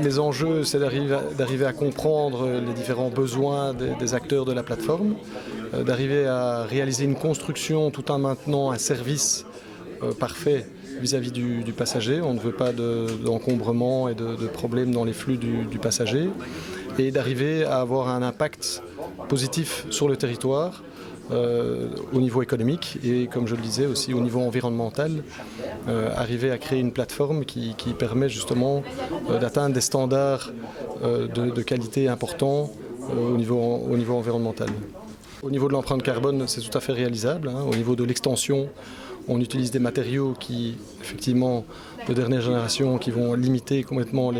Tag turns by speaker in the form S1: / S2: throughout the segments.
S1: les enjeux, c'est d'arriver à comprendre les différents besoins des acteurs de la plateforme, d'arriver à réaliser une construction tout en maintenant un service parfait vis-à-vis du passager. On ne veut pas d'encombrement et de problèmes dans les flux du passager, et d'arriver à avoir un impact positif sur le territoire au niveau économique et, comme je le disais, aussi au niveau environnemental, arriver à créer une plateforme qui permet justement d'atteindre des standards de qualité importants au niveau environnemental. Au niveau de l'empreinte carbone, c'est tout à fait réalisable. Au niveau de l'extension, on utilise des matériaux qui, effectivement, de dernière génération, qui vont limiter complètement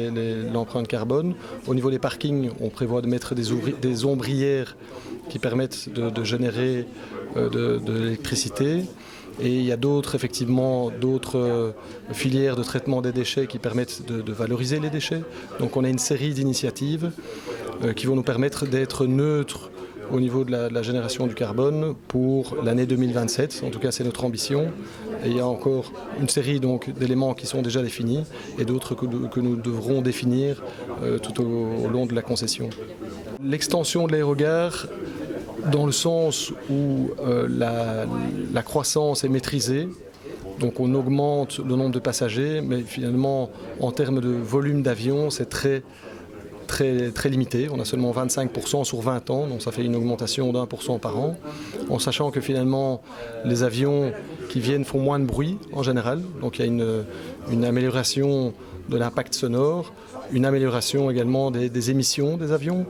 S1: l'empreinte carbone. Au niveau des parkings, on prévoit de mettre des ombrières qui permettent de générer de l'électricité. Et il y a d'autres filières de traitement des déchets qui permettent de valoriser les déchets. Donc on a une série d'initiatives qui vont nous permettre d'être neutres au niveau de la génération du carbone pour l'année 2027. En tout cas, c'est notre ambition. Et il y a encore une série d'éléments qui sont déjà définis et d'autres que nous devrons définir tout au long de la concession. L'extension de l'aérogare, dans le sens où la croissance est maîtrisée, donc on augmente le nombre de passagers, mais finalement, en termes de volume d'avions, c'est très limité. On a seulement 25% sur 20 ans, donc ça fait une augmentation d'1% par an, en sachant que finalement les avions qui viennent font moins de bruit en général, donc il y a une amélioration de l'impact sonore, une amélioration également des émissions des avions.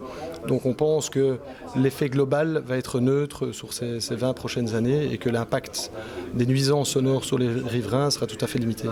S1: Donc on pense que l'effet global va être neutre sur ces 20 prochaines années et que l'impact des nuisances sonores sur les riverains sera tout à fait limité.